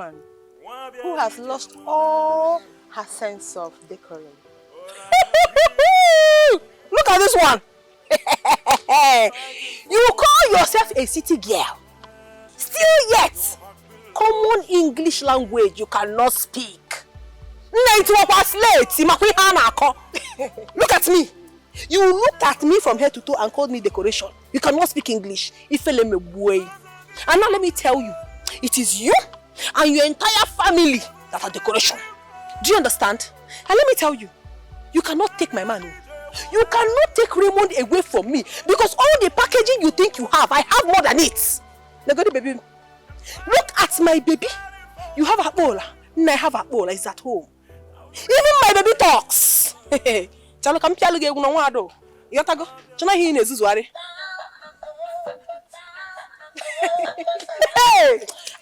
woman who has lost all her sense of decorum. Look at this one. You call yourself a city girl. Still yet, common English language you cannot speak. Look at me. You looked at me from head to toe and called me decoration. You cannot speak English. And now let me tell you, it is you and your entire family that are decoration. Do you understand? And let me tell you, you cannot take my man. You cannot take Raymond away from me because all the packaging you think you have, I have more than it. Now go to baby. Look at my baby. You have a bowl. I have a bowl. It's at home. Even my baby talks. Chalo come pialu ge uno wado. Yotago. Chana hi nezuzuare. Hey,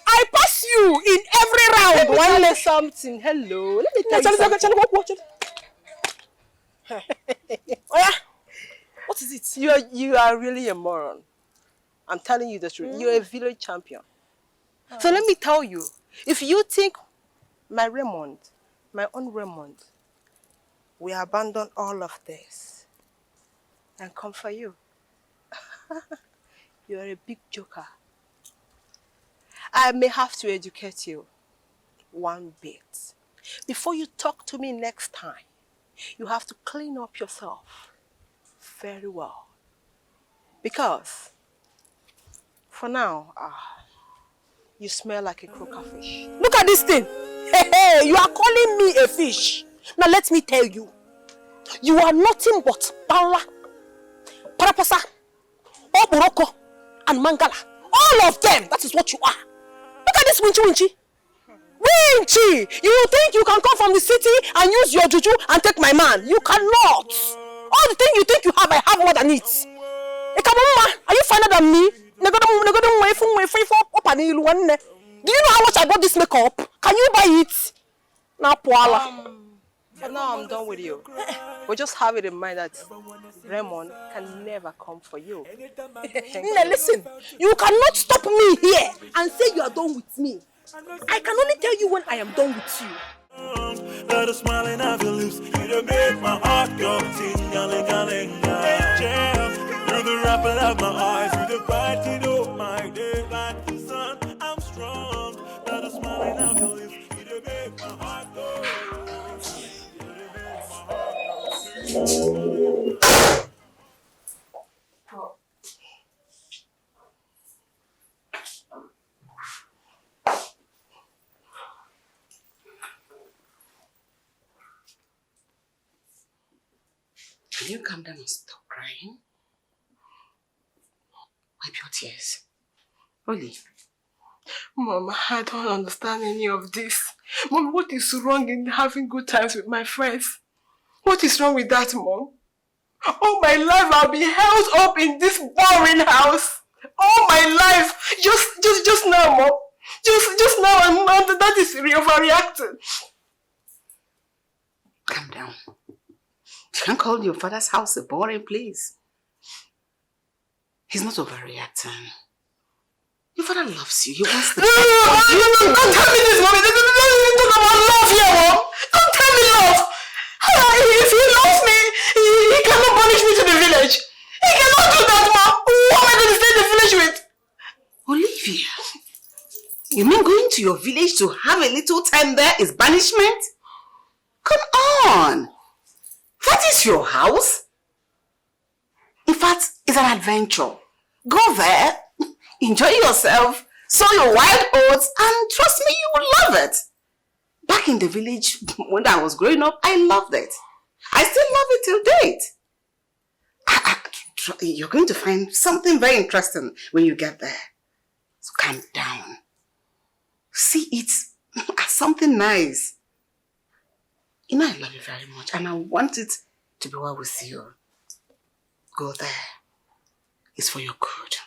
I pass you in every round. Let me tell you something. Hello. Let me tell you something. Watch it. Oh yeah. What is it? You are really a moron. I'm telling you the truth. You're a village champion. So let me tell you, if you think my Raymond, my own Raymond, we abandon all of this and come for you, you are a big joker. I may have to educate you one bit. Before you talk to me next time, you have to clean up yourself very well. Because for now, you smell like a croaker fish. Look at this thing. Hey, you are calling me a fish. Now let me tell you, you are nothing but Pala, Parapasa, Oburoko, and Mangala. All of them, that is what you are. Look at this Winchy. Winchy! You think you can come from the city and use your juju and take my man? You cannot. All the things you think you have, I have more than it. Are you finer than me? Do you know how much I bought this makeup? Can you buy it? Now, For now, I'm done with you. But just have it in mind that Raymond can never come for you. Now listen, you cannot stop me here and say you are done with me. I can only tell you when I am done with you. Let a smiling of your lips, you make my heart go ting-a-ling-a-ling. You're the apple of my eyes, you're the bright of my day, like the sun. I'm strong. Let a smiling of your lips, you make my heart go. Can you calm down and stop crying? Wipe your tears. Oli. Mom, I don't understand any of this. Mom, what is wrong in having good times with my friends? What is wrong with that, Mom? All my life I'll be held up in this boring house. All my life. Just now, Mom. Just now, and that is overreacting. Calm down. You can't call your father's house a boring place. He's not overreacting. Your father loves you. He wants to... No, don't tell me this, Mommy. Don't talk about love here, Mom. Don't tell me love. If he loves me, he cannot punish me to the village. He cannot do that, Mom. Who am I going to stay in the village with? Olivia, you mean going to your village to have a little time there is banishment? Come on. That is your house. In fact, it's an adventure. Go there, enjoy yourself, sow your wild oats, and trust me, you will love it. Back in the village, when I was growing up, I loved it. I still love it till date. You're going to find something very interesting when you get there. So calm down. See it as something nice. You know I love you very much and I want it to be well with you. Go there. It's for your good.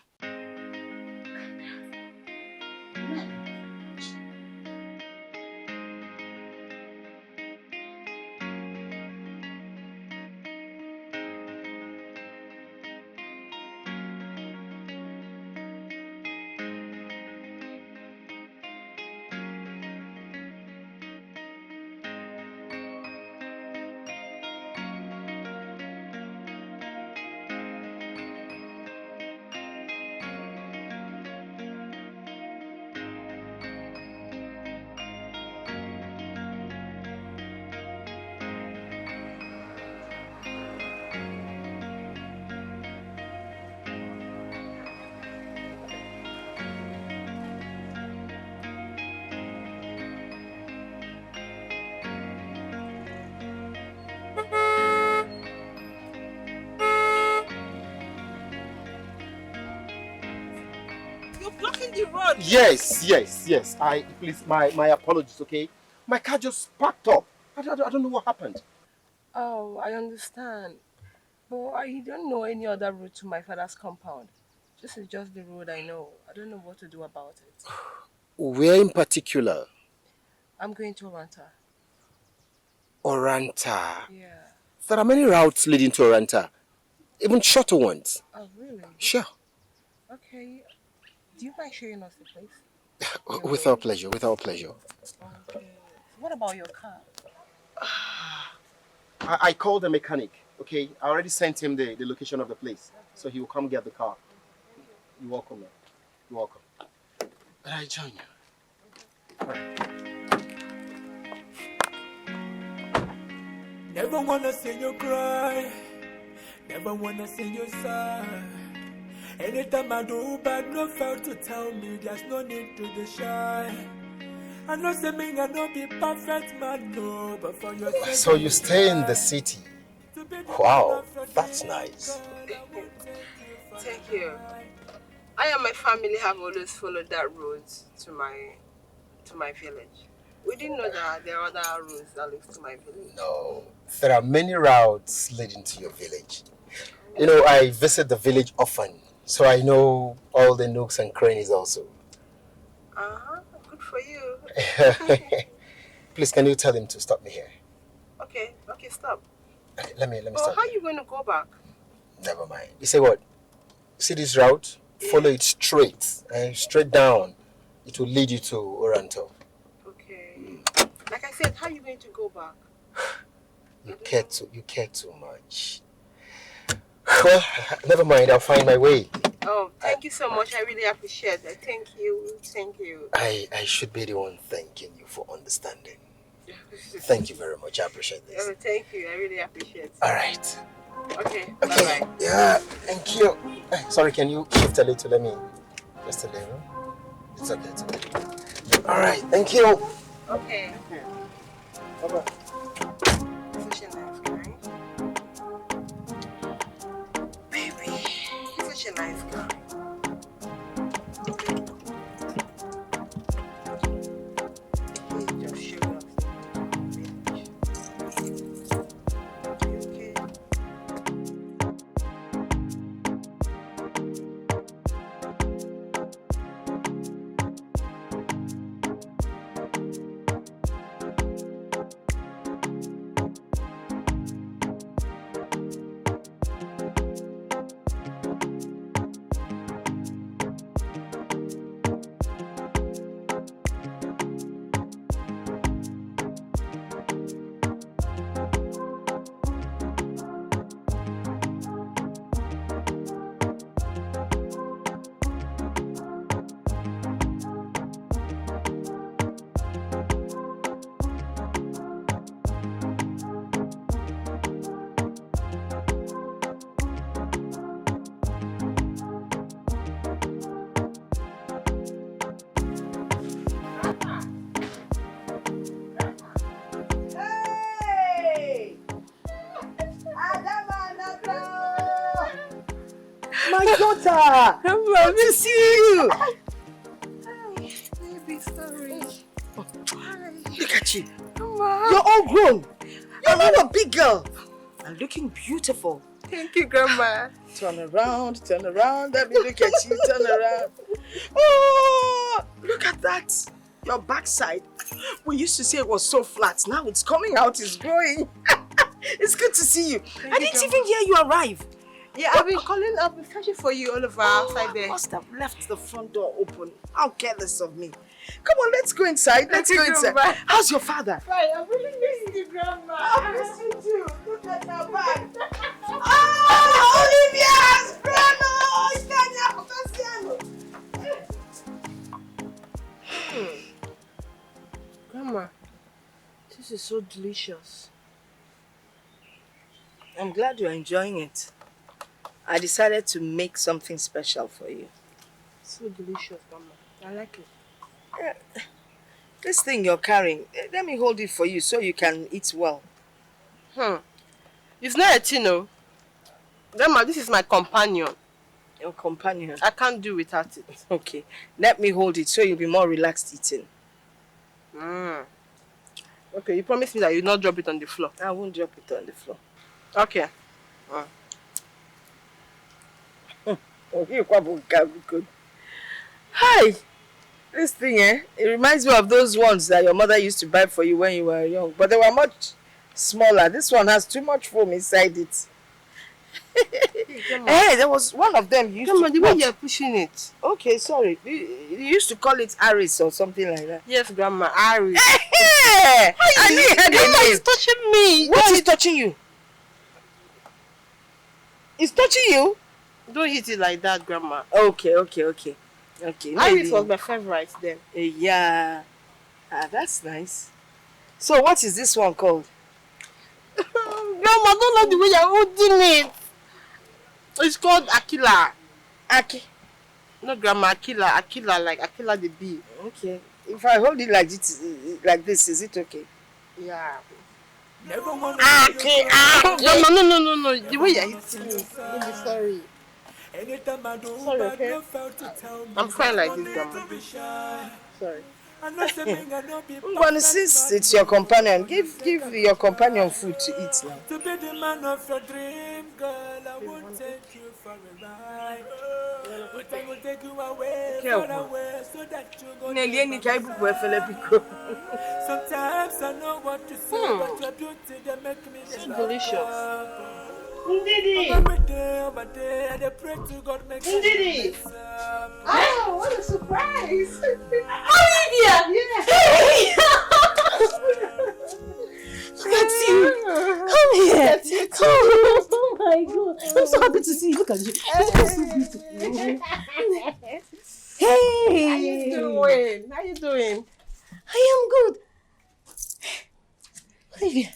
You're blocking the road. Yes. Please, my apologies, okay? My car just parked up. I don't know what happened. Oh, I understand. But I don't know any other route to my father's compound. This is just the road I know. I don't know what to do about it. Where in particular? I'm going to Oranta. Oranta. Yeah. There are many routes leading to Oranta. Even shorter ones. Oh, really? Sure. Okay. Do you mind showing us the place? Without pleasure. Okay. What about your car? I called the mechanic, okay? I already sent him the location of the place. So he will come get the car. You're welcome, man. You're welcome. I join you. Right. Never wanna see you cry. Never wanna see you sigh. Anytime I do bad, no fail to tell me there's no need to be shy. I know say me I don't be perfect man, no, but for your sake. So you stay in the city? Wow, that's nice. Thank you. I and my family have always followed that road to my village. We didn't know that there are other roads that lead to my village. No, there are many routes leading to your village. You know, I visit the village often, so I know all the nooks and crannies also. Good for you. Please, can you tell him to stop me here? Okay, stop. Let me Well, stop. how are you going to go back? Never mind. You say what? See this route? Yeah. Follow it straight, straight down. It will lead you to Oranto. Okay. Like I said, how are you going to go back? You care too much. Well, never mind. I'll find my way. Oh, thank you so much. I really appreciate it. Thank you. I should be the one thanking you for understanding. Thank you very much. I appreciate this. Oh, thank you. I really appreciate it. All right. Okay. Bye-bye. Yeah, thank you. Sorry, can you shift a little? Let me just a little. It's okay. All right. Thank you. Okay. Bye-bye. Such a nice guy. Baby, such a nice guy. He just showed up. Okay. My daughter! Good to see you! Hi, baby, sorry. Hi. Look at you. Mama. You're all grown. You're not a big girl. And looking beautiful. Thank you, Grandma. Turn around. Let me look at you. Turn around. Oh, look at that. Your backside. We used to say it was so flat. Now it's coming out. It's growing. It's good to see you. I didn't even hear you arrive. Yeah, I've been searching for you all over outside there. I must have left the front door open. How careless of me. Come on, let's go inside. Let's go inside. Grandma. How's your father? Right, I really miss you, Grandma. I miss you too. Look at your bag. Olivia's Grandma, this is so delicious. I'm glad you're enjoying it. I decided to make something special for you. So delicious, Grandma. I like it. This thing you're carrying, let me hold it for you so you can eat well. It's not a Tino. Grandma, this is my companion. Your companion. I can't do without it. Okay. Let me hold it so you'll be more relaxed eating. Okay, you promise me that you'll not drop it on the floor. I won't drop it on the floor. Okay. Okay, good. Hi. This thing, it reminds me of those ones that your mother used to buy for you when you were young. But they were much smaller. This one has too much foam inside it. Hey, there was one of them. Come on, the way you're pushing it. Okay, sorry. You used to call it Aris or something like that. Yes, Grandma, Ari. Hey! I didn't hear the Grandma name. is touching me. What is touching you? It's touching you? Don't hit it like that, Grandma. Okay. Iris was my favorite then. Yeah. That's nice. So what is this one called? Grandma, don't like the way you're holding it. It's called Akila. Aki. No, Grandma, Akila. Akila, like Akila the bee. Okay. If I hold it like this, is it okay? Yeah. Never Grandma, no. The way you're hitting me. I'm sorry. Anytime I do Sorry, bad, okay? no felt to tell me. I'm crying like this, No need Grandma. to be shy. Sorry. I know something I know be But since it's your companion, give your companion food to eat now. to be the man of your dream, girl. I won't take you for a ride, but I will take you away, far away, so that you go. Sometimes I know what to say, but your beauty they make me So delicious. Every day, I pray to God make me Oh, what a surprise! Olivia! Yeah! Look at you! Come here! Oh my God! I'm so happy to see you. Look at you. You're so beautiful. Hey! How you doing? I am good. Olivia,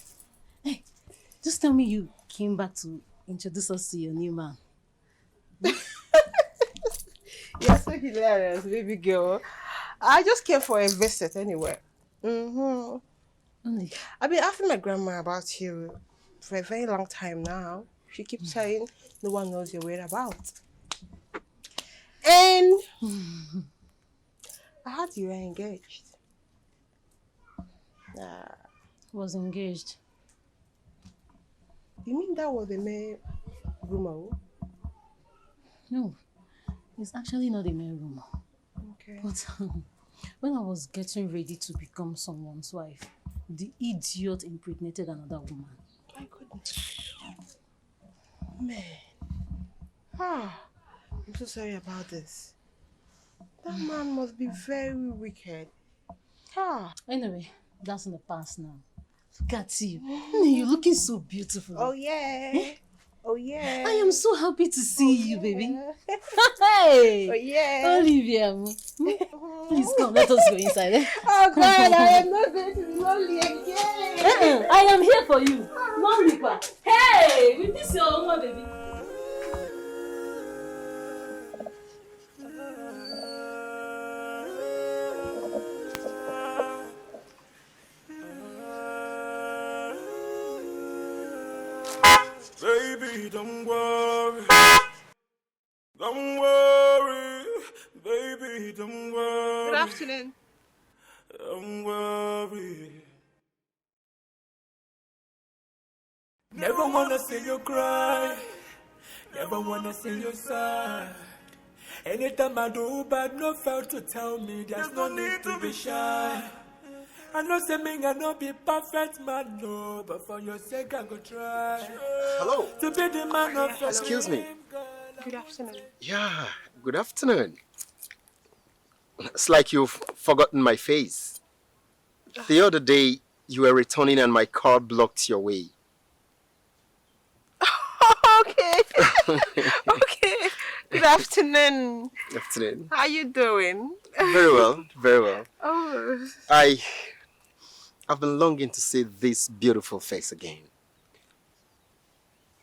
hey, just tell me you came back to introduce us to your new man. You're so hilarious, baby girl. I just came for a visit anyway. Only. I've been asking my grandma about you for a very long time now. She keeps saying no one knows your whereabouts. And I heard you were engaged. Was engaged. You mean that was a mere rumor? No, it's actually not a mere rumor. Okay. But when I was getting ready to become someone's wife, the idiot impregnated another woman. My goodness. Man. I'm so sorry about this. That man must be very wicked. Anyway, that's in the past now. Look at you. You're looking so beautiful. Oh yeah. Oh yeah. I am so happy to see you, baby. Hey! Oh yeah. Olivia, please come, let us go inside. Oh God, I am not going to be lonely again. I am here for you. Mom, hey! We miss your mama, baby. Baby, don't worry. Don't worry. Baby, don't worry. Good afternoon. Don't worry. Never wanna see you cry. Never wanna see you sad. Anytime I do bad, no fail to tell me there's no need to be shy. I know say me I no be perfect man, no, but for your sake I go try. Hello. To be the man of your Excuse me. dream, girl. Good afternoon. Yeah, good afternoon. It's like you've forgotten my face. The other day, you were returning and my car blocked your way. Okay. Okay. Good afternoon. Good afternoon. How you doing? Very well, very well. Oh. I've been longing to see this beautiful face again.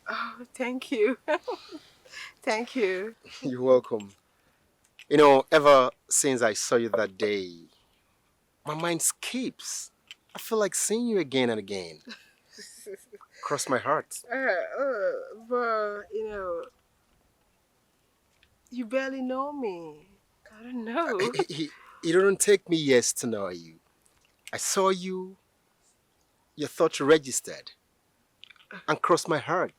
Oh, thank you. Thank you. You're welcome. You know, ever since I saw you that day, my mind skips. I feel like seeing you again and again. Cross my heart. But, you know, You barely know me. I don't know. It didn't take me years to know you. I saw you, your thoughts registered, and crossed my heart.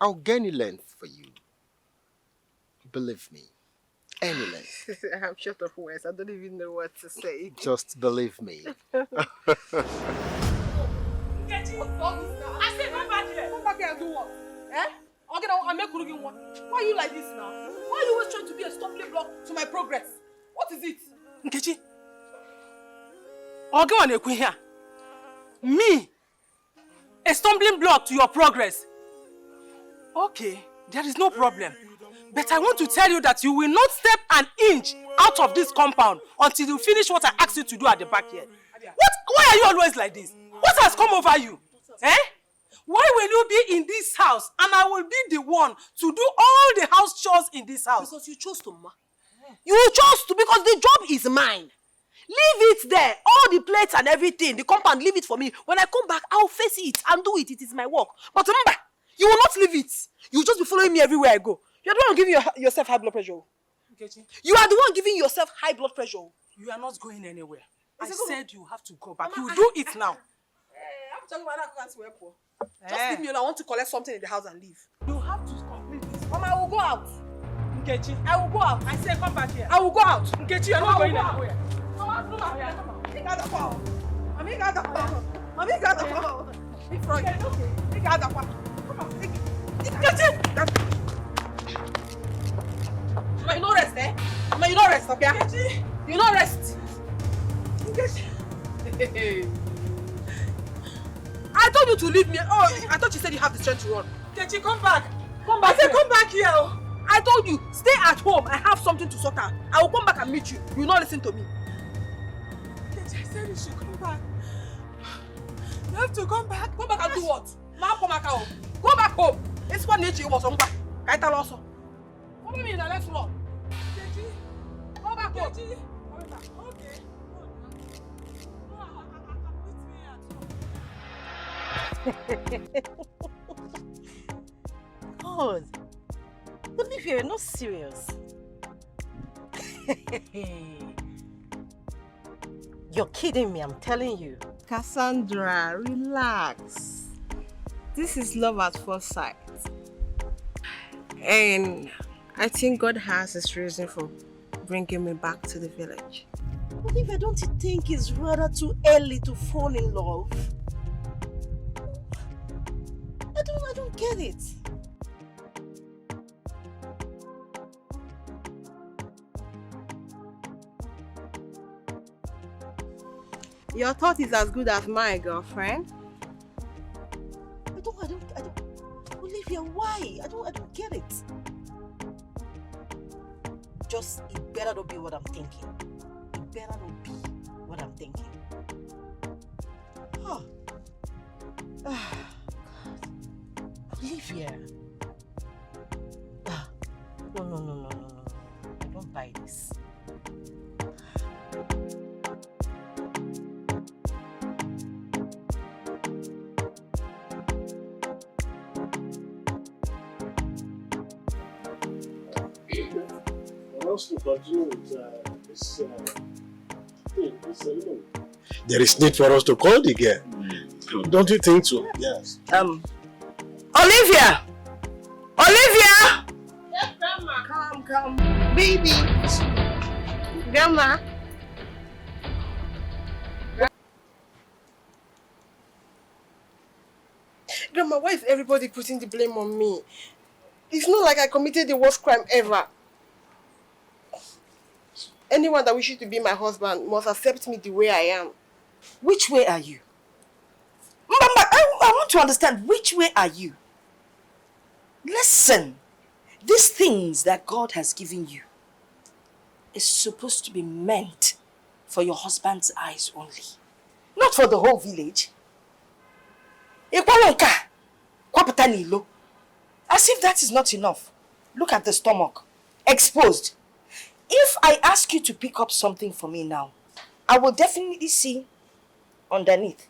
I'll go any length for you. Believe me, any length. I'm short of words. I don't even know what to say. Just believe me. I said, come back here. Come back here and do what? Eh? Okay, now I'm not cooking one. Why are you like this now? Why are you always trying to be a stumbling block to my progress? What is it? Nkechi. Okay, here. Me? A stumbling block to your progress? Okay, there is no problem. But I want to tell you that you will not step an inch out of this compound until you finish what I asked you to do at the back here. What? Why are you always like this? What has come over you? Eh? Why will you be in this house and I will be the one to do all the house chores in this house? Because you chose to, ma. You chose to because the job is mine. Leave it there. All the plates and everything, the compound, leave it for me. When I come back, I'll face it and do it. It is my work. But remember, you will not leave it. You will just be following me everywhere I go. You're the one giving yourself high blood pressure. Nkechi, You are the one giving yourself high blood pressure. you are not going anywhere. I it said you have to go back. You do it now. I'm talking about that can't swear for. Just leave me alone. I want to collect something in the house and leave. You have to complete this. Mama, I will go out. Nkechi, I will go out. I said come back here. I will go out. Nkechi, you're not going anywhere. Mama, come out. Come out. He got the phone. Mommy got the phone. Mommy got the phone. Big frog. He got the phone. Come on. Nkechi. Mama, you no rest, eh? Mama, you no rest, okay? Nkechi. You no rest. Nkechi. I told you to leave me. Oh, I thought you said you have the strength to run. Nkechi, come back. Come back. I said come back here. I told you, stay at home. I have something to sort out. I will come back and meet you. You will not listen to me. Nkechi, I said you should come back. You have to come back. Go back and do what? Ma, come back home. Go back home. This one nature was on back. Kaita also. Follow me in the next floor. Nkechi. Go back home. Nkechi. Okay. God, Olivia, you're not serious. You're kidding me, I'm telling you. Cassandra, relax. This is love at first sight. And I think God has his reason for bringing me back to the village. Olivia, don't you think it's rather too early to fall in love? I don't get it. Your thought is as good as my girlfriend. I don't. Olivia, why? I don't get it. Just, it better not be what I'm thinking. It better not be what I'm thinking. Huh. God. Olivia. No. I don't buy this. To continue with this ceremony. There is need for us to call the girl. Don't you think so? Yes. Olivia! Olivia! Yes, Grandma. Come. Baby. Grandma. Grandma, why is everybody putting the blame on me? It's not like I committed the worst crime ever. Anyone that wishes to be my husband must accept me the way I am. Which way are you? Mama, I want to understand, which way are you? Listen, these things that God has given you is supposed to be meant for your husband's eyes only, not for the whole village. As if that is not enough. Look at the stomach, exposed. If I ask you to pick up something for me now, I will definitely see underneath.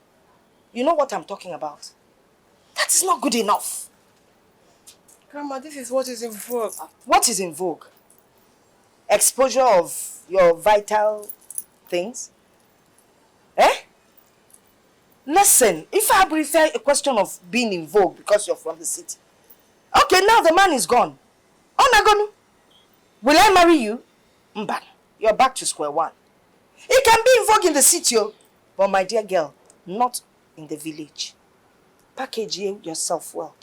You know what I'm talking about? That is not good enough. Grandma, this is what is in vogue. What is in vogue? exposure of your vital things? Eh? Listen, if I prefer a question of being in vogue because you're from the city. Okay, now the man is gone. Oh my God. Will I marry you? Mba, you're back to square one. It can be in vogue in the city, but my dear girl, not in the village. Package yourself well.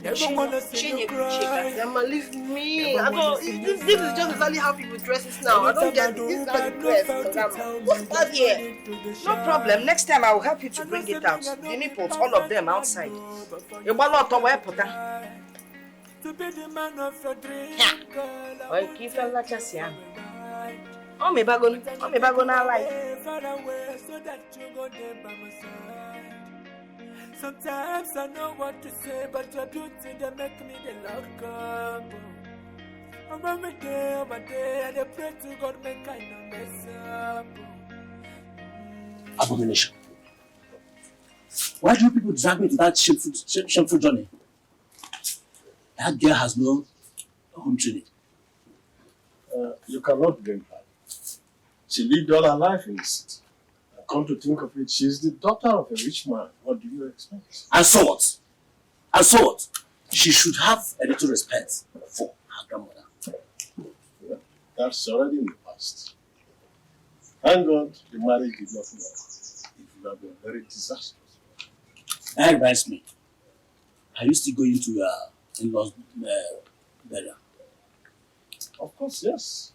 Grandma, leave me. I don't. This is just exactly how people dress it now. I don't get this kind of dress, Grandma. What's that here? No problem. Next time I will help you to bring it out. The nipples, all of them outside. You want not to wear puta. Yeah. Well, keep on like us, yeah. Oh, me bago na like. Sometimes I know what to say, but your beauty they make me the lock up. I'm every day of my day, and I pray to God make I no mess up. Abomination. Why do you people drag me to that shameful journey? That girl has no home training. You cannot blame her. She lived all her life in the city. Come to think of it, she's the daughter of a rich man. What do you expect? And so what? And so what? She should have a little respect for her grandmother. Yeah, that's already in the past. Thank God the marriage did not work. It would have been very disastrous. That reminds me. Are you still going to your in-laws' burial? Of course, yes.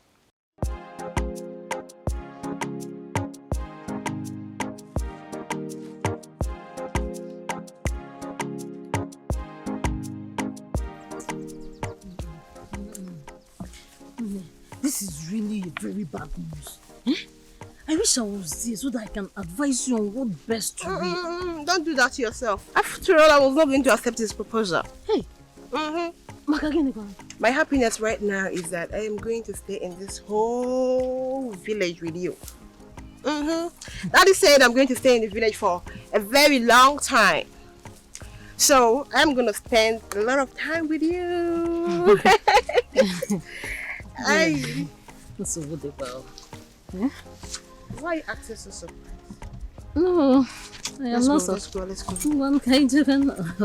This is really very bad news. I wish I was there so that I can advise you on what best to do. Don't do that to yourself. After all, I was not going to accept his proposal. Hey. My happiness right now is that I am going to stay in this whole village with you. Daddy said I'm going to stay in the village for a very long time. So I'm going to spend a lot of time with you. That's so wonderful. Why are you acting so surprised? No, I am not Let's go. One kind of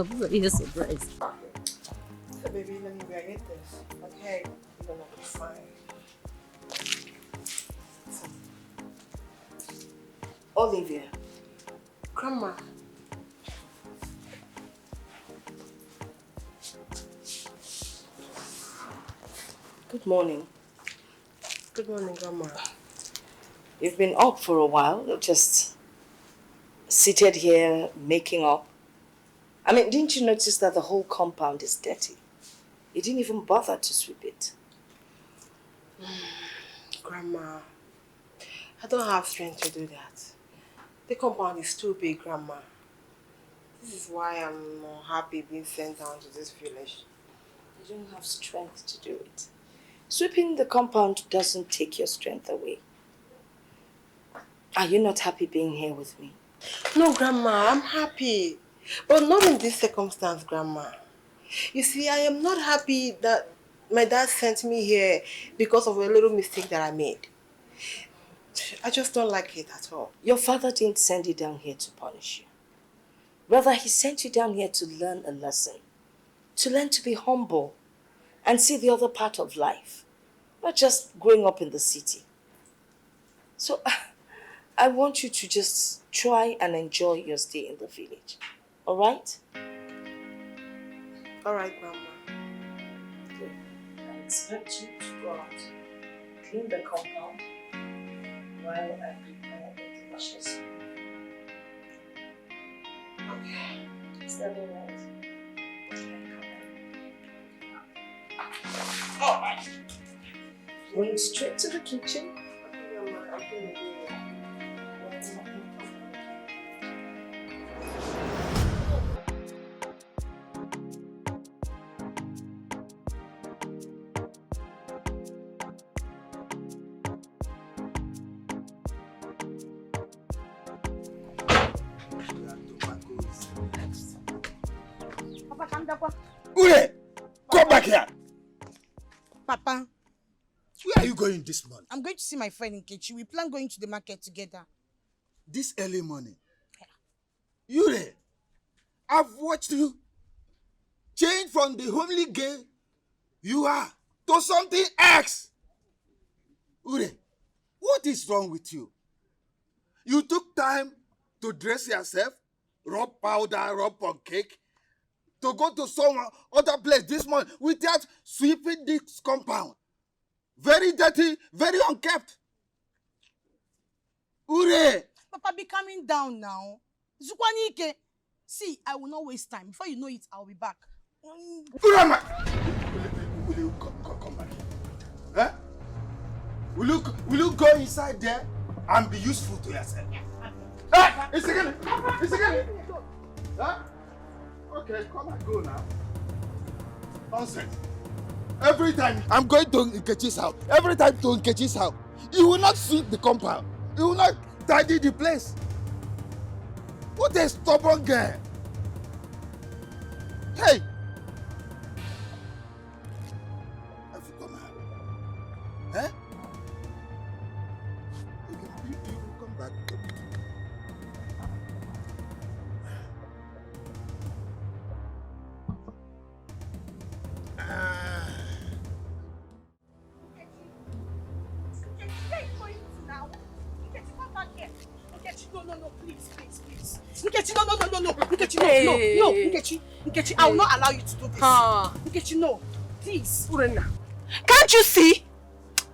very surprised. So baby, let me wear this. Okay, you're gonna be fine. Olivia. Grandma. Good morning. Good morning, Grandma. You've been up for a while, just seated here making up. I mean, didn't you notice that the whole compound is dirty? You didn't even bother to sweep it. Grandma, I don't have strength to do that. The compound is too big, Grandma. This is why I'm not happy being sent down to this village. You don't have strength to do it. Sweeping the compound doesn't take your strength away. Are you not happy being here with me? No, Grandma, I'm happy. But not in this circumstance, Grandma. You see, I am not happy that my dad sent me here because of a little mistake that I made. I just don't like it at all. Your father didn't send you down here to punish you. Rather, he sent you down here to learn a lesson. To learn to be humble and see the other part of life. Not just growing up in the city. So, I want you to just try and enjoy your stay in the village. Alright? Alright, Grandma. Good. I expect you to go out, clean the compound, while I prepare the dishes. Okay. Is that alright? Alright. Going straight to the kitchen. Ure, come back here. Papa. Where are you going this morning? I'm going to see my friend Nkechi. We plan going to the market together. This early morning? Ure, I've watched you change from the homely girl you are to something else. Ure, what is wrong with you? You took time to dress yourself, rub powder, rub on cake, to go to some other place this morning without sweeping this compound. Very dirty, very unkept. Ure! Papa, be coming down now. Zukwanike. See, I will not waste time. Before you know it, I'll be back. Urama! Will you come back? Huh? Will you go inside there and be useful to yourself? Hey! It's again! It's again! Huh? Okay, come and go now. Nonsense. Every time I'm going to Nkechi's house, every time to Nkechi's house, you will not sweep the compound. You will not tidy the place. What a stubborn girl. Hey! Have you come out? Eh? You will come back. No, please. Nkechi, no. Nkechi, no. Nkechi, I will not allow you to do this. Nkechi, no. Please. Urena, can't you see?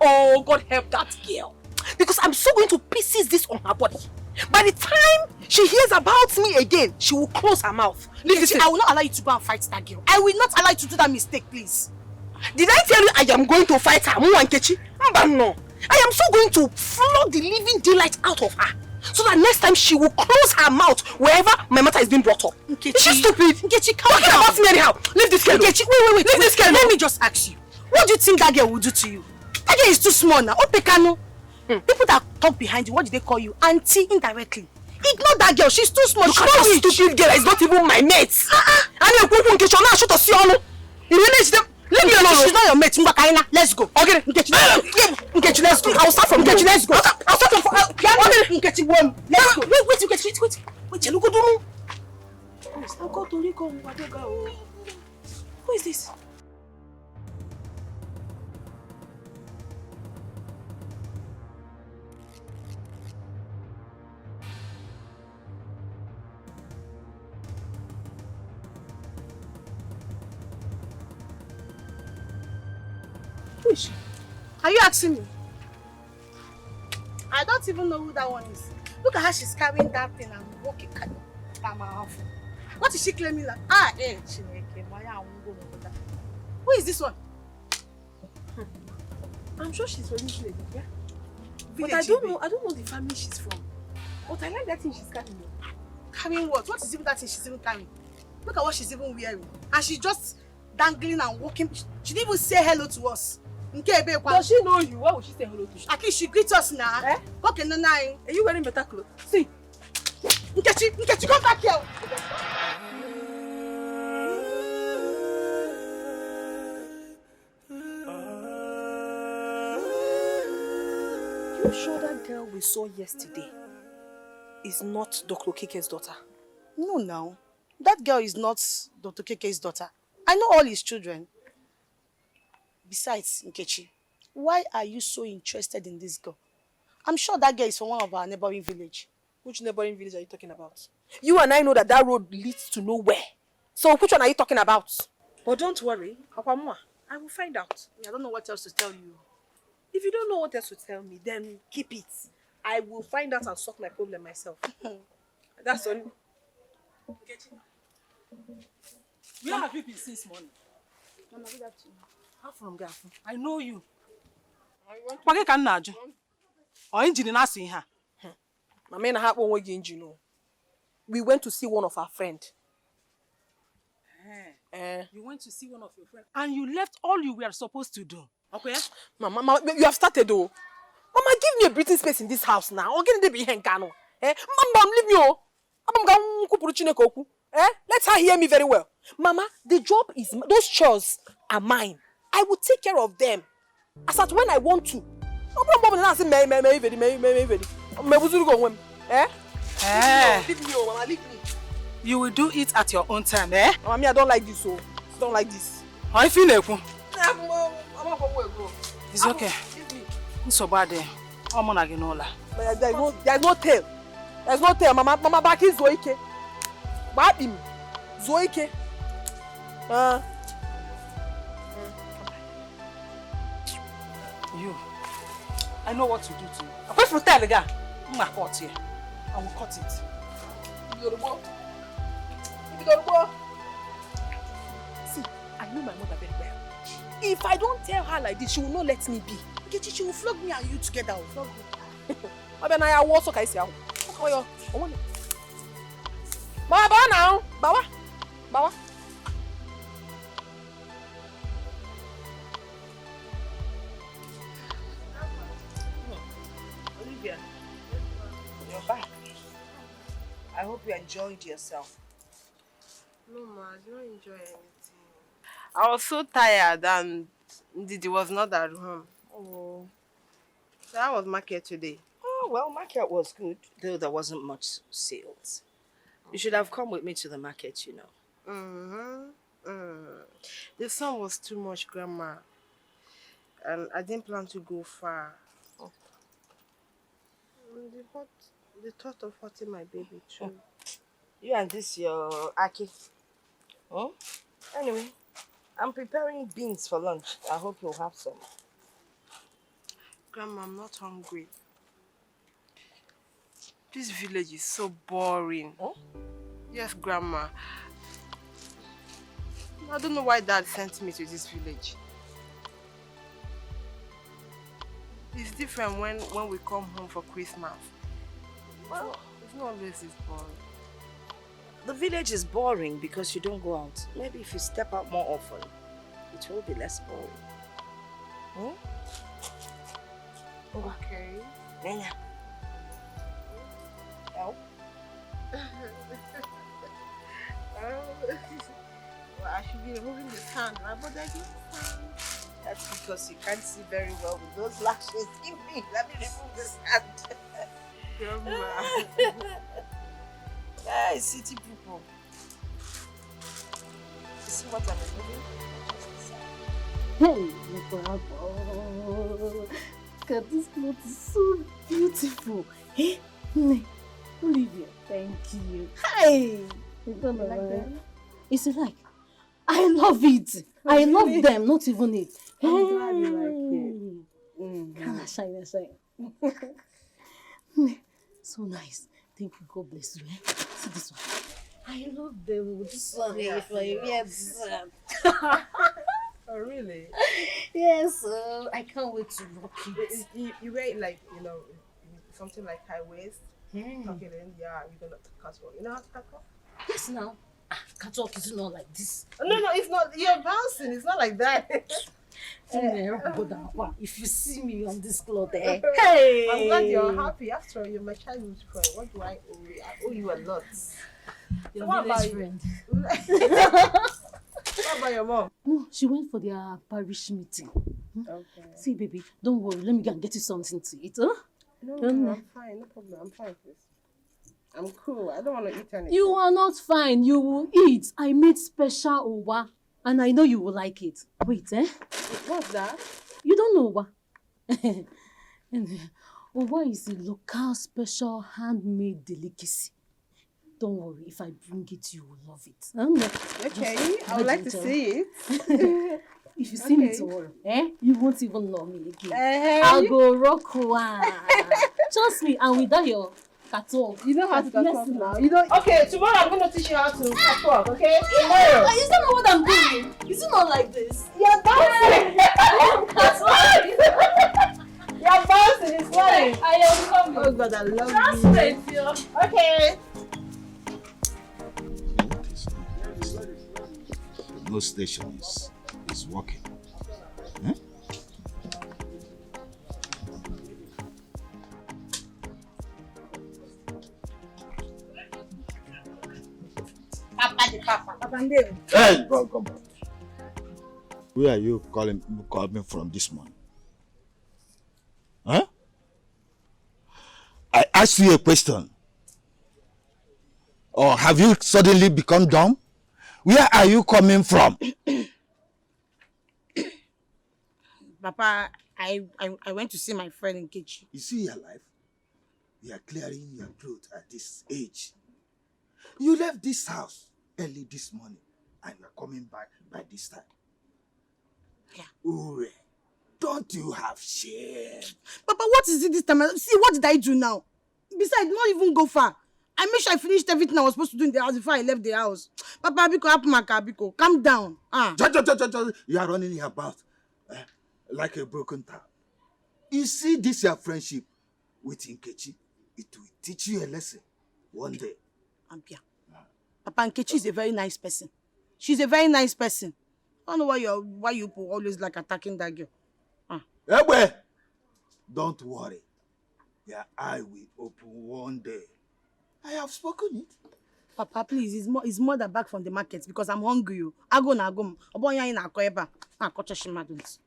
Oh, God help that girl. Because I'm so going to pieces this on her body. By the time she hears about me again, she will close her mouth. Nkechi, I will not allow you to go and fight that girl. I will not allow you to do that mistake, please. Did I tell you I am going to fight her? Nkechi? No. I am so going to flog the living daylight out of her. So that next time she will close her mouth wherever my matter is being brought up. Nkechi. Is she stupid? Nkechi, calm down. About me anyhow. Leave this girl. Nkechi, wait. Leave this girl. Let me just ask you. What do you think that girl will do to you? That girl is too small now. Opekano. People that talk behind you, what do they call you? Auntie indirectly. Ignore that girl. She's too small. Look at that stupid girl. It's not even my mate. Leave me alone. She's not your mate. Let's go. Okay. Nkechi, let's go. I'll start from Nkechi. Let's go. I'll start from Nkechi. Let's go. Wait. Who is this? Who is she? Are you asking me? I don't even know who that one is. Look at how she's carrying that thing and walking. What is she claiming that? Who is this one? I'm sure she's from this lady, yeah? But I don't know the family she's from. But I like that thing she's carrying. Carrying what? What is even that thing she's even carrying? Look at what she's even wearing. And she's just dangling and walking. She didn't even say hello to us. Does she know you? Why would she say hello to you? At least she greets us now. Eh? Okay, no. Are you wearing better clothes? See. Nkechi, come back here. You sure that girl we saw yesterday is not Dr. Keke's daughter? No. That girl is not Dr. Keke's daughter. I know all his children. Besides, Nkechi, why are you so interested in this girl? I'm sure that girl is from one of our neighboring village. Which neighboring village are you talking about? You and I know that road leads to nowhere. So which one are you talking about? But don't worry, Akwamua, I will find out. I don't know what else to tell you. If you don't know what else to tell me, then keep it. I will find out and solve my problem myself. That's all. Where have you been since morning? Mama, good afternoon. How from Gafu? I know you. Why can't I? Or engine na see her. Mama na happen when engine. We went to see one of our friends. You went to see one of your friends and you left all you were supposed to do. Okay? Mama, you have started though. Mama, give me a breathing space in this house now. Or get be Mama, leave me. Let her hear me very well. Mama, the job is, those chores are mine. I will take care of them. As at when I want to. Leave me, Mama, leave me. You will do it at your own time, eh? Mama, I don't like this, so I don't like this. I feel like It's okay. It's so bad. I'm not going to There's no tail. There's no tail. Mama back is Zoike. Back him. Zoike. You. I know what to do to you. I'm going to tell the guy. I'm going to cut here. I will cut it. See, I know my mother very well. If I don't tell her like this, she will not let me be. She will flog me and you together. I will also say, Baba now. Baba. Olivia, you're back. I hope you enjoyed yourself. No, ma, I didn't enjoy anything. I was so tired and Didi was not at home. Oh. So how was market today? Oh, well, market was good, though there wasn't much sales. You should have come with me to the market, you know. The sun was too much, Grandma. And I didn't plan to go far. Oh. The thought of hurting my baby too. You and this your Aki. Oh? Anyway, I'm preparing beans for lunch. I hope you'll have some. Grandma, I'm not hungry. This village is so boring. Oh? Yes, Grandma. I don't know why Dad sent me to this village. It's different when we come home for Christmas. Well, it's not always this boring. The village is boring because you don't go out. Maybe if you step out more often, it will be less boring. Okay. Nenya. Help? Well, I should be removing the sand, right? But I didn't sand. That's because you can't see very well with those lashes. Give me, let me remove the sand. Hey, city people. You see what I'm removing? Hey, look at this cloth, is so beautiful. Hey, Olivia, thank you. Hey, you like them? It's like, I love it. I love them, not even it. I'm glad you like it. Shine. So nice. Thank you. God bless you. See this one. I love them. This one. Yes. Oh, really? Yes. I can't wait to rock it. You wear it like, something like high waist. Tuck it in. Yeah, you're going to cut off. You know how to cut off? Yes, now. Cut off is not like this. No, it's not. You're bouncing. It's not like that. If you see me on this cloth, hey! I'm glad you're happy. After all, you're my childhood friend. What do I owe you? I owe you a lot. Your so village friend. What about your mom? No, she went for their parish meeting. Okay. See, baby, don't worry. Let me go and get you something to eat, huh? No, I'm fine. No problem. I'm fine, please. I'm cool. I don't want to eat anything. You are not fine. You will eat. I made special owa, and I know you will like it. Wait, What's that? You don't know owa. Owa is a local special handmade delicacy. Don't worry. If I bring it, you will love it. Okay, I would like to see it. If you see me tomorrow, you won't even know me again. I'll go rock one. Trust me, and without your catwalk. You know how to catwalk now. You know. Okay, tomorrow I'm going to teach you how to catwalk. Okay? Tomorrow. Is that not what I'm doing? Is it not like this? You're dancing. You're bouncing. It's fine. I am coming. Oh God, I love you. Okay. The GO station is working. Huh? Hey, bro, come on. Where are you calling me from this morning? Huh? I asked you a question. Or have you suddenly become dumb? Where are you coming from? Papa, I went to see my friend Nkechi. You see your life? You are clearing your throat at this age. You left this house early this morning and you are coming back by this time. Yeah. Ure, don't you have shame? Papa, what is it this time? See, what did I do now? Besides, not even go far. I made sure I finished everything I was supposed to do in the house before I left the house. Papa, Biko, calm down. You are running about like a broken tap. You see this your friendship with Nkechi, it will teach you a lesson one day. Ampia. Papa, Nkechi is a very nice person. She's a very nice person. I don't know why you always like attacking that girl. Hey, don't worry. Your eye will open one day. I have spoken it. Papa, please, it's more than back from the market because I'm hungry. I go na go. Obonya ina akoeba. Na kocha shimadunts.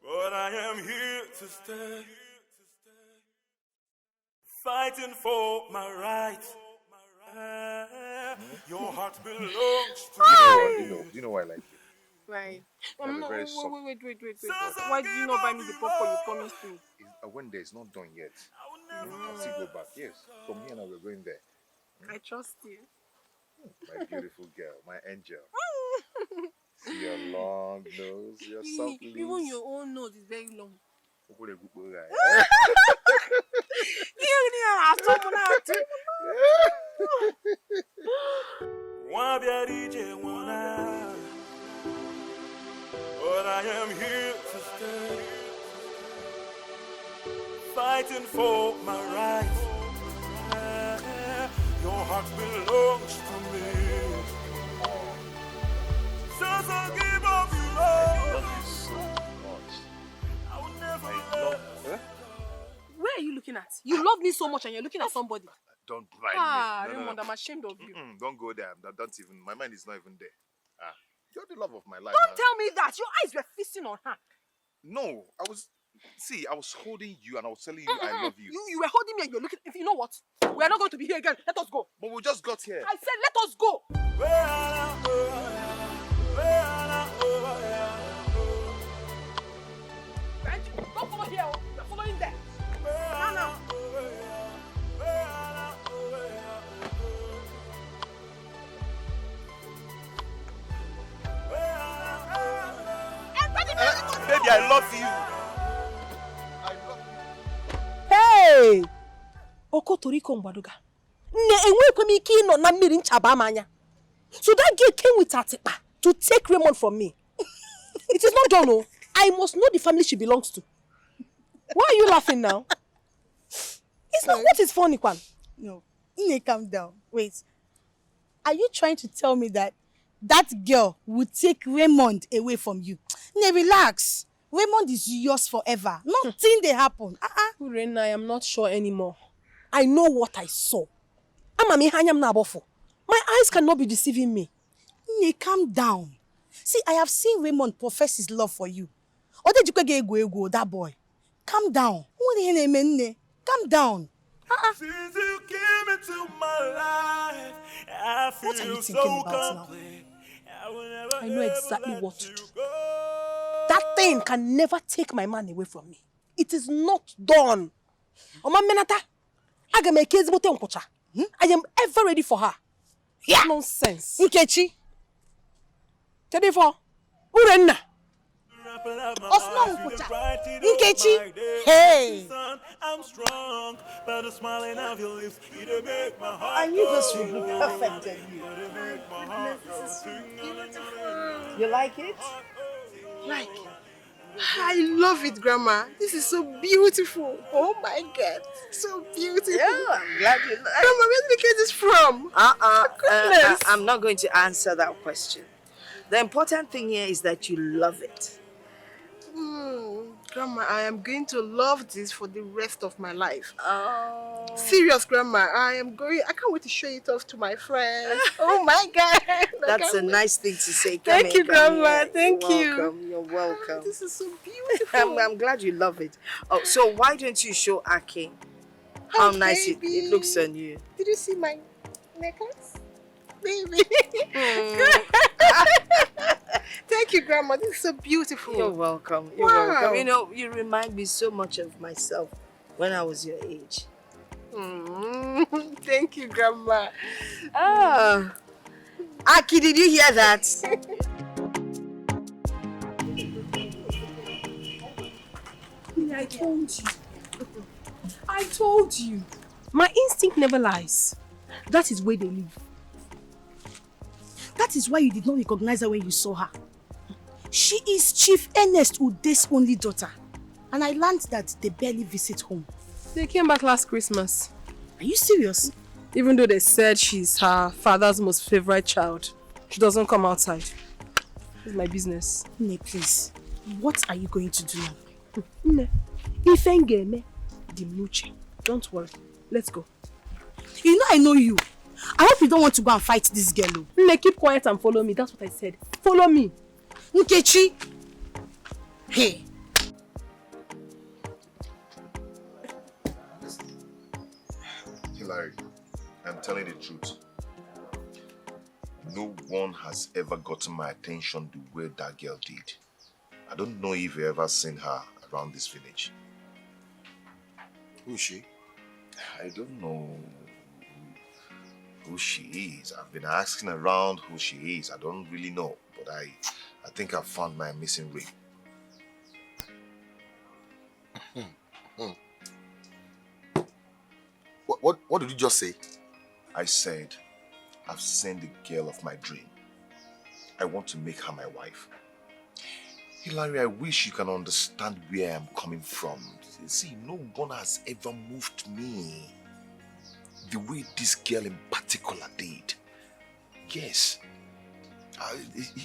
But I am here to stay, fighting for my rights. Your heart belongs to me. You know why I like you? Right. No, Wait. Why did you not buy me the popcorn you promised me? When there is not done yet. I'll still go back. Yes. From here now we're going there. I trust you. My beautiful girl, my angel. See your long nose, your soft lips. Even your own nose is very long. But I am here to stay, fighting for my rights. Your heart belongs to me. So give up your love. I love you so much. I will never Huh? Where are you looking at? You love me so much and you're looking at somebody. Don't blind me. Raymond, I'm ashamed of you. Don't go there. Don't even. My mind is not even there. You're the love of my life. Don't tell me that. Your eyes were feasting on her. No, I was holding you and I was telling you I love you. You were holding me and you're looking. If you know what, we are not going to be here again. Let us go. But we just got here. I said, let us go. Don't follow here. You're following there. Now. Baby, I love you. Hey! Oko toriko mbaduga. Enwekwe m ike ịnọ na mmiri nchaba amanya. So that girl came with Atipa to take Raymond from me. It is not done, oh. I must know the family she belongs to. Why are you laughing now? It's not what is funny, Kwan. No. Calm down. Wait. Are you trying to tell me that girl would take Raymond away from you? Relax. Raymond is yours forever. Nothing they happen. Urena, I am not sure anymore. I know what I saw. My eyes cannot be deceiving me. Calm down. See, I have seen Raymond profess his love for you. That boy. Calm down. Calm down. Since you came into my life, I feel What are you so thinking about complete. I know exactly what to do. That thing can never take my man away from me. It is not done. I am ever ready for her. Yeah. Nonsense. Nkechi. Tedifo. Urenna. Nkechi. Hey. I'm strong, but the smiling of your lips, it make my heart. I knew this would be perfect in you. You like it? Like, I love it, Grandma. This is so beautiful. Oh my God, so beautiful. Yeah, I'm glad you like it. Grandma, where did you get this from? Goodness. I'm not going to answer that question. The important thing here is that you love it. Grandma, I am going to love this for the rest of my life. Oh. Serious, Grandma. I can't wait to show it off to my friends. Oh my God. That's a nice thing to say. Thank you, Grandma. Thank you. You're welcome. This is so beautiful. I'm glad you love it. Oh, so why don't you show Aki how nice it looks on you? Did you see my necklace? Baby. Thank you, Grandma. This is so beautiful. You're welcome. You're welcome. You know, you remind me so much of myself when I was your age. Thank you, Grandma. Ah. Aki, did you hear that? I told you. I told you. My instinct never lies. That is where they live. That is why you did not recognize her when you saw her. She is Chief Ernest Ude's only daughter. And I learned that they barely visit home. They came back last Christmas. Are you serious? Even though they said she's her father's most favorite child, she doesn't come outside. It's my business. Nne, please. What are you going to do now? Nne, Ifengeme, Dimuche. Don't worry. Let's go. You know I know you. I hope you don't want to go and fight this girl. Nne, keep quiet and follow me. That's what I said. Follow me. Nkechi. Hey. Hilary, I'm telling the truth. No one has ever gotten my attention the way that girl did. I don't know if you ever seen her around this village. Who is she? I don't know who she is. I've been asking around who she is. I don't really know, but I think I found my missing ring. What did you just say? I said, I've seen the girl of my dream. I want to make her my wife. Hilary, I wish you can understand where I'm coming from. See, no one has ever moved me the way this girl in particular did. Yes.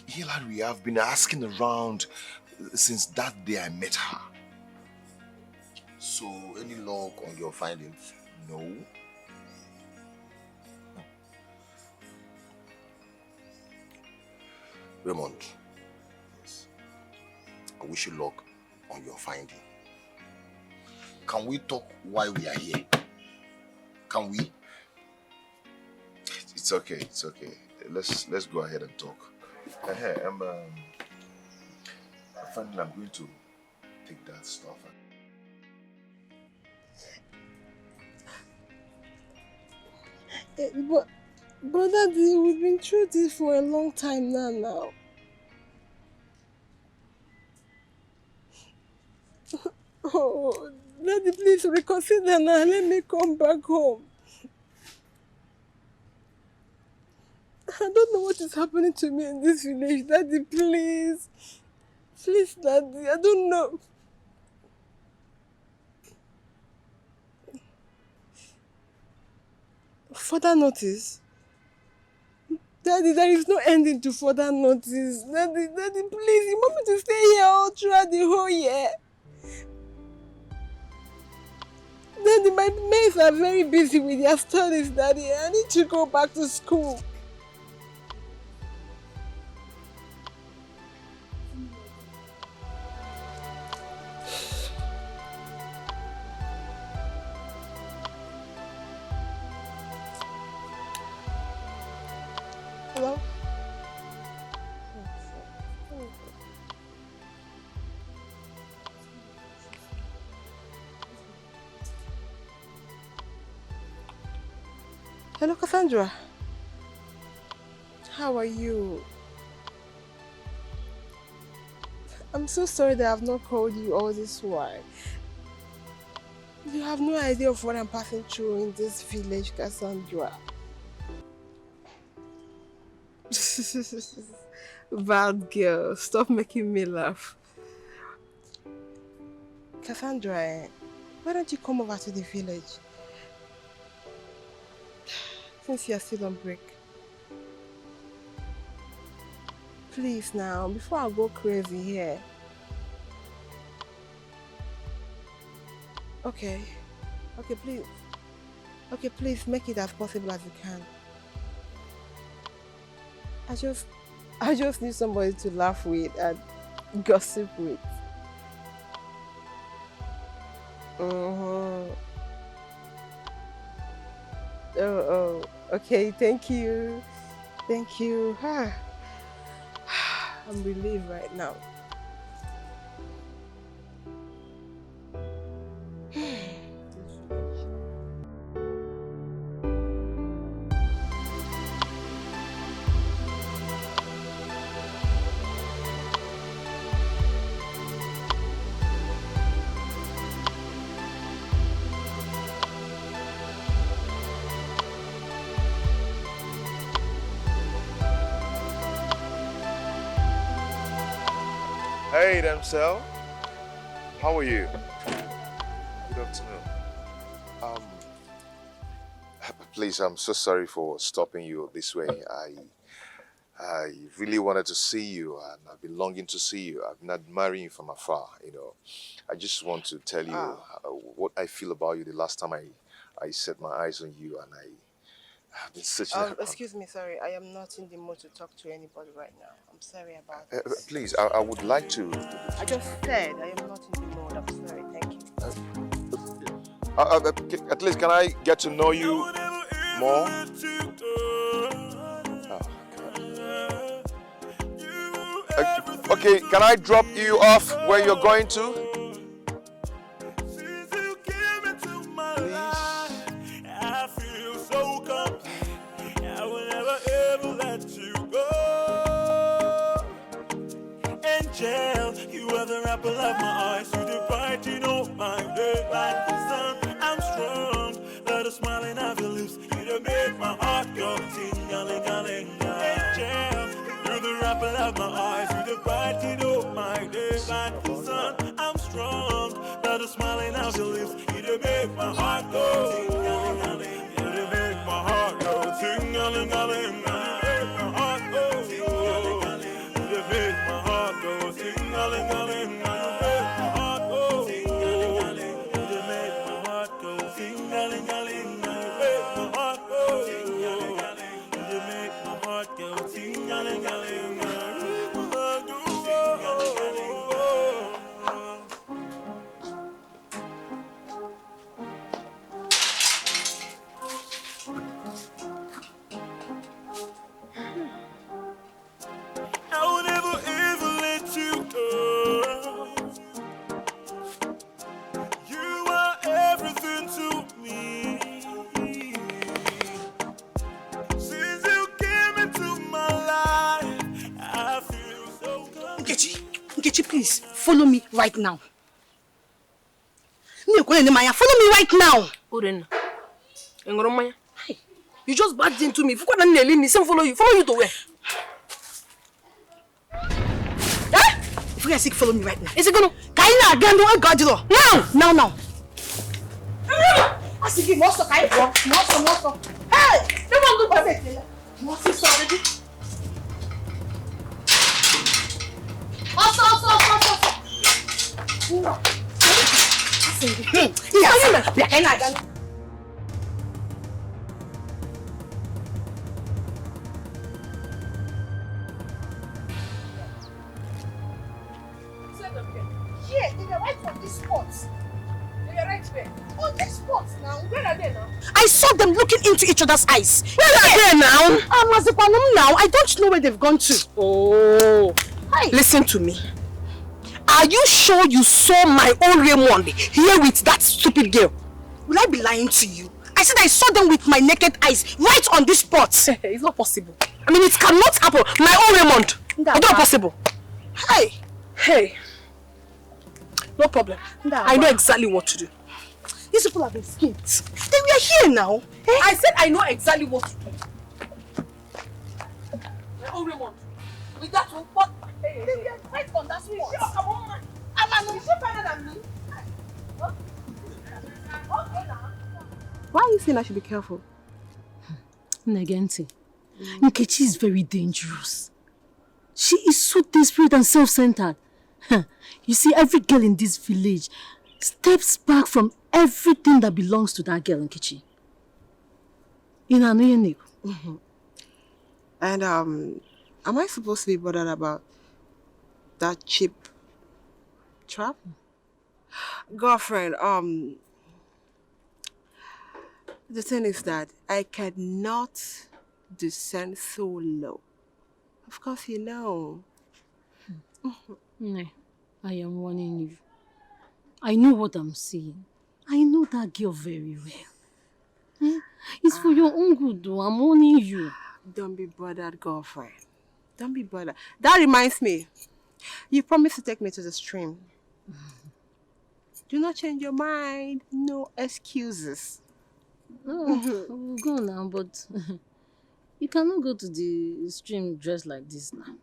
Hilary, I've been asking around since that day I met her. So, any luck on your findings? No. Raymond, yes. I wish you luck on your finding. Can we talk while we are here? Can we? It's okay, it's okay. Let's go ahead and talk. I'm finding I'm going to take that stuff. But Daddy, we've been through this for a long time now. Oh, Daddy, please reconsider now. Let me come back home. I don't know what is happening to me in this village. Daddy, please. Please, Daddy, I don't know. Further notice? Daddy, there is no ending to further notice. Daddy, please, you want me to stay here all throughout the whole year? Daddy, my mates are very busy with their studies, Daddy. I need to go back to school. Hello? Hello, Cassandra. How are you? I'm so sorry that I've not called you all this while. You have no idea of what I'm passing through in this village, Cassandra. Bad girl, stop making me laugh. Cassandra, why don't you come over to the village? Since you're still on break. Please now, before I go crazy here. Okay. Okay, please. Okay, please make it as possible as you can. I just need somebody to laugh with and gossip with. Oh, okay, thank you. Thank you. I'm relieved right now. Hey, Demsel. How are you? Good afternoon. Please, I'm so sorry for stopping you this way. I really wanted to see you, and I've been longing to see you. I've been admiring you from afar, you know. I just want to tell you what I feel about you the last time I set my eyes on you, and I've been such excuse me, sorry. I am not in the mood to talk to anybody right now. I'm sorry about this. Please, I would like to... I just said I am not in the mood. I'm sorry. Thank you. At least, can I get to know you more? Okay, can I drop you off where you're going to? You are the apple of my eyes, you the brighten of my day like the sun. I'm strong, let a smiling of your lips, you don't make my heart go ting-a-ling-a-ling-a. Angel, you're the apple of my eyes, you the brighten of my day like the sun. I'm strong, let a smiling of your lips, you don't make my heart go ting-a-ling-a-ling. You don't make my heart go ting-a-ling-a-ling. You make my heart go ting-a-ling-a-ling. You don't make my heart go ting-a-ling-a-ling. You make my heart go ting-a-ling-a-ling. You make my heart go ting-a-ling-a-ling. You make my heart go ting-a-ling-a-ling. You make my heart go ting-a-ling-a-ling. I will never ever let you go. You are everything to me. Since you came into my life, I feel so good. Nkechi, please, follow me right now. Follow me right now. Uren. Hey, you just barged into me. If you can't follow you to where? If you guys follow me right now. Is it gonna? Kaina again? Do I got you? Now. I see you most of Hey, don't do perfect. Most is already. Also. Yes. Yeah, they are right on this spot. They are right where? On this spot now. Where are they now? I saw them looking into each other's eyes. Where are they now? Now. I don't know where they've gone to. Oh. Hi. Listen to me. Are you sure you saw my own Raymond here with that stupid girl? Will I be lying to you? I said I saw them with my naked eyes right on this spot. It's not possible. I mean, it cannot happen. My own Raymond. It's not possible. Hey. No problem. I know exactly what to do. These people have escaped. They were here now. Hey? I said I know exactly what to do. My own Raymond. With that one, what? Hey. They were right on that spot. Sure, come on. Is she better than me? Okay now. Why are you saying I should be careful? Negenti, Nkechi is very dangerous. She is so desperate and self-centered. You see, every girl in this village steps back from everything that belongs to that girl, Nkechi. In an Mm-hmm. And am I supposed to be bothered about that cheap trap? Girlfriend, the thing is that I cannot descend so low. Of course you know. No, I am warning you. I know what I'm saying. I know that girl very well. It's for your own good though. I'm warning you. Don't be bothered, girlfriend. Don't be bothered. That reminds me. You promised to take me to the stream. Do not change your mind. No excuses. Oh, we'll go now, but you cannot go to the stream dressed like this now.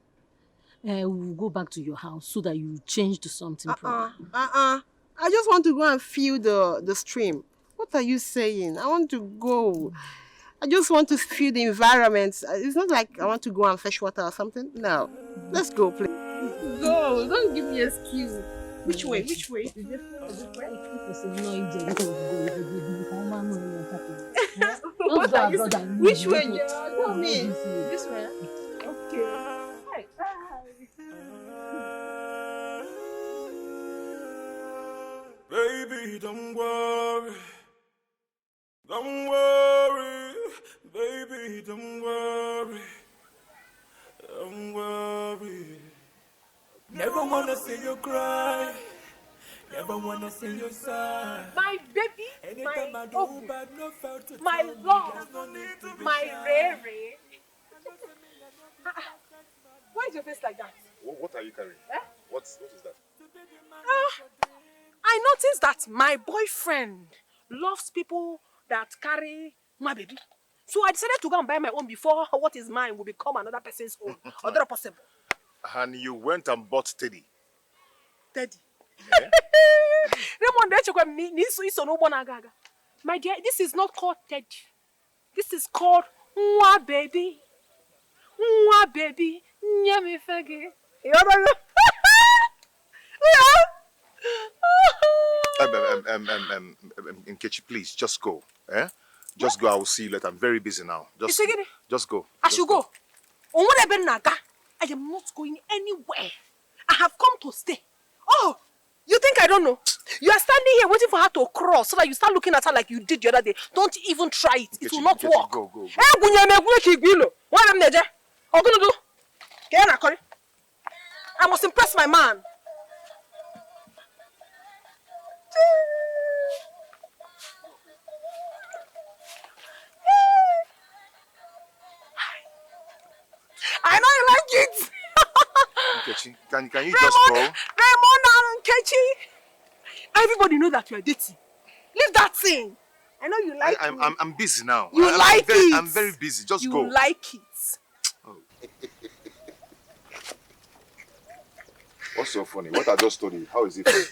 We'll go back to your house so that you change to something proper. I just want to go and feel the stream. What are you saying? I want to go. I just want to feel the environment. It's not like I want to go and fetch water or something. No. Let's go, please. Go. Don't give me excuse. Which way? Which way? What are you saying? Which way? Tell me. This way. Okay. Baby, don't worry. Don't worry. Baby, don't worry. Don't worry. Never wanna see you cry. Never wanna see you sigh. My baby, Anytime my I do bad, no fault to my tell me. love, There's no need to be my shy. Rere. Why is your face like that? What are you carrying? Eh? What is that? I noticed that my boyfriend loves people that carry my baby. So I decided to go and buy my own before what is mine will become another person's own. Or that possible. And you went and bought Teddy. Teddy. Yeah? My dear, this is not called Teddy. This is called Mwa baby. Mwa baby. Nyami fege. Nkechi, please, just go. Eh? Just go, I will see you later. I'm very busy now. Just go. I should go. I am not going anywhere. I have come to stay. Oh, you think I don't know? You are standing here waiting for her to cross so that you start looking at her like you did the other day. Don't even try it. It will not work. Go. What am I going to do? I must impress my man. I know you like it. Nkechi, can you just go? Raymond and Nkechi. Everybody know that you are dating. Leave that thing. I know you like it. I'm busy now. You like it. I'm very busy. Just go. You like it. Oh. What's so funny? What I just told you, how is it funny?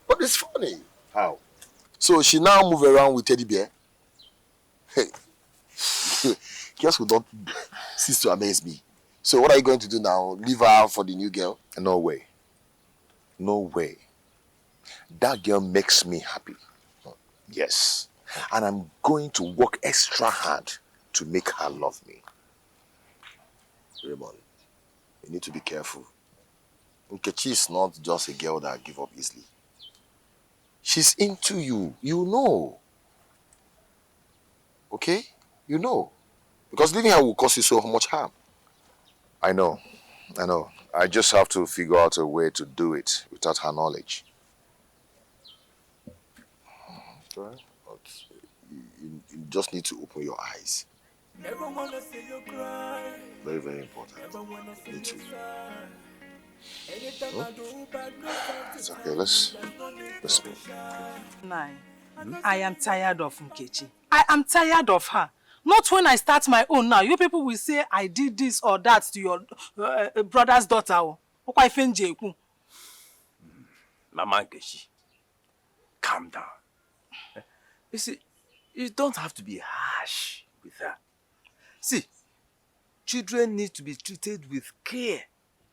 But it's funny. How? So she now move around with Teddy Bear. Hey. Guess who don't cease to amaze me. So what are you going to do now? Leave her for the new girl? No way. No way. That girl makes me happy. Yes. And I'm going to work extra hard to make her love me. Raymond, you need to be careful. Nkechi is not just a girl that give up easily. She's into you. You know. Okay? You know. Because leaving her will cause you so much harm. I know. I just have to figure out a way to do it without her knowledge. But you just need to open your eyes. Never wanna see you cry. Very, very important. Never wanna see Need to. you sigh. Anytime I do bad, no fault to It's tell okay, me. let's There's no need to move. be shy. Nine. I am tired of Nkechi. I am tired of her. Not when I start my own now. You people will say I did this or that to your brother's daughter. Mama Nkechi, calm down. You see, you don't have to be harsh with her. See, children need to be treated with care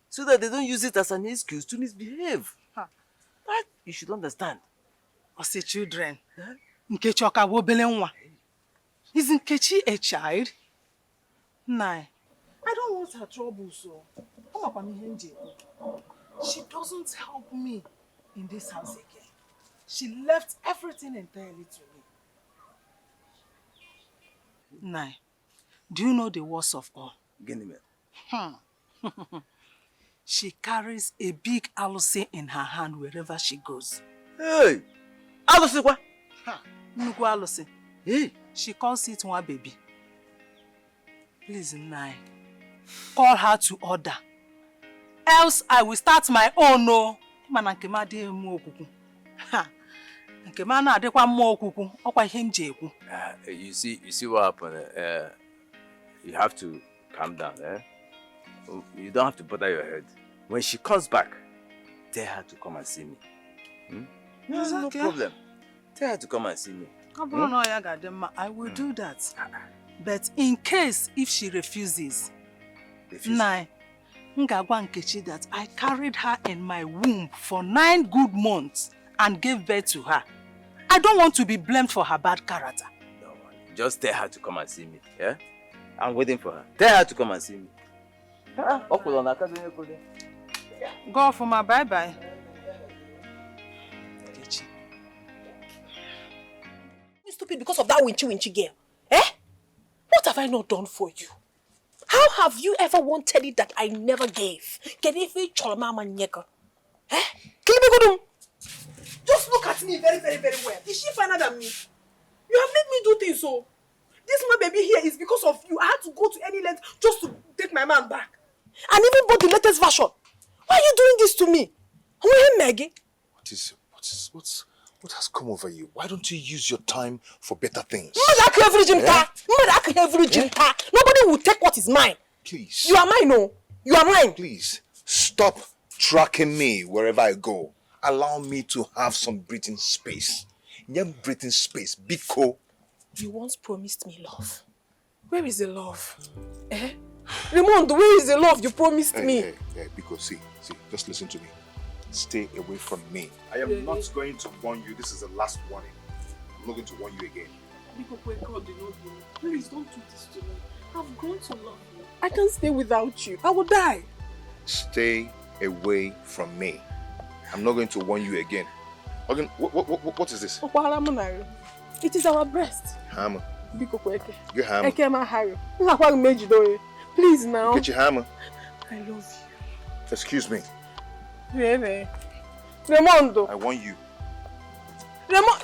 so that they don't use it as an excuse to misbehave. That you should understand. I say children. Nkechi okawo obele nwa. Is Nkechi a child? Nah. I don't want her trouble, so. She doesn't help me in this house again. She left everything entirely to me. Nah. Do you know the worst of all? She carries a big alusi in her hand wherever she goes. Hey! Alusi what? Nugu alusi. Hey! She calls it one baby. Please, Nai. Call her to order. Else I will start my own, no. Manankema de mo okuku. Ha! Nkema na adekwa mo okuku. Okwa ihe nje ekwu. You see what happened? You have to calm down, eh? You don't have to bother your head. When she comes back, tell her to come and see me. No problem. Tell her to come and see me. I will do that. But in case if she refuses, Nai, ngagwa Nkechi that I carried her in my womb for 9 good months and gave birth to her. I don't want to be blamed for her bad character. No, just tell her to come and see me, yeah? I'm waiting for her. Tell her to come and see me. Go for my bye-bye. Stupid because of that winchy girl. Eh? What have I not done for you? How have you ever wanted it that I never gave? Eh? Just look at me very, very, very well. Is she finer than me? You have made me do things so. This my baby here is because of you. I had to go to any length just to take my man back. And even bought the latest version. Why are you doing this to me? Where Maggie? What has come over you? Why don't you use your time for better things? Nobody will take what is mine. Please. You are mine, no. You are mine. Please, stop tracking me wherever I go. Allow me to have some breathing space. Young breathing space, Biko. You once promised me love. Where is the love? Eh? Raymond, where is the love you promised me? Hey, Biko, see, just listen to me. Stay away from me. I am not going to warn you. This is the last warning. I'm not going to warn you again. Please don't do this to me. I've grown to love you. I can't stay without you. I will die. Stay away from me. I'm not going to warn you again. Again, what is this? It is our breast. Hammer. Get hammer. Please now. Get your hammer. I love you. Excuse me. Raimondo. I want you. Raymond!